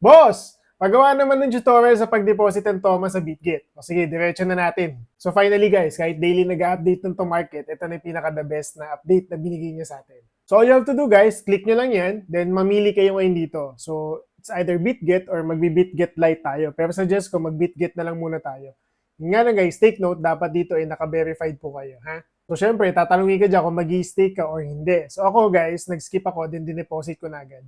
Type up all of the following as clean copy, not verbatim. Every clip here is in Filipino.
Boss! Pagawa naman ng tutorial sa pag-deposit ng TOMA sa BitGet. O sige, diretso na natin. So finally guys, kahit daily nag-update ng to market, ito na yung pinaka-the best na update na binigay niya sa atin. So all you have to do guys, click nyo lang yan, then mamili kayo ngayon dito. So it's either BitGet or magbi-BitGet Lite tayo. Pero suggest ko mag-BitGet na lang muna tayo. Yun nga lang guys, take note, dapat dito ay naka-verified po kayo, ha? So syempre, tatanungin ka dyan kung mag-i-stake ka or hindi. So ako guys, nag-skip ako, then dineposit ko na agad.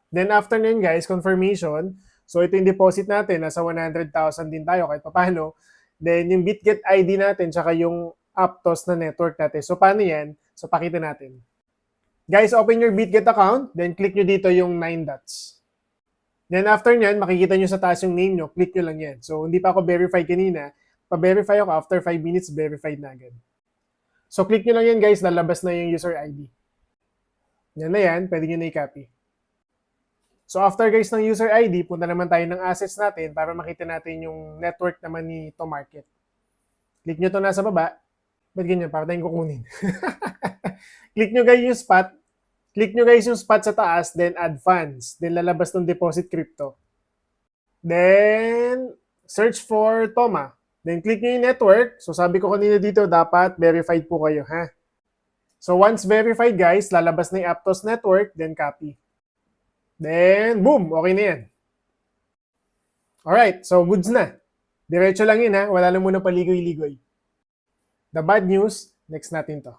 Then after nun guys, confirmation. So ito yung deposit natin, nasa 100,000 din tayo kahit paano. Then yung BitGet ID natin, tsaka yung Aptos na network natin. So paano yan? So pakita natin. Guys, open your BitGet account, then click nyo dito yung 9 dots. Then after nyan, makikita nyo sa taas yung name nyo, click nyo lang yan. So hindi pa ako verified kanina, pa-verify ako after 5 minutes, verified na agad. So click nyo lang yan guys, lalabas na yung user ID. Yan na yan, pwede nyo na i-copy. So after guys ng user ID, punta naman tayo ng assets natin para makita natin yung network naman ni to market. Click nyo to nasa baba. Ba't ganyan? Para tayong kukunin. Click nyo guys yung spot. Click nyo guys yung spot sa taas, then add funds. Then lalabas ng deposit crypto. Then search for TOMA. Then click nyo yung network. So sabi ko kanina dito, dapat verified po kayo, ha? So once verified guys, lalabas na yung Aptos network, then copy. Then, boom! Okay na yan. Alright, so goods na. Diretso lang yun ha, wala na muna paligoy-ligoy. The bad news, next natin to.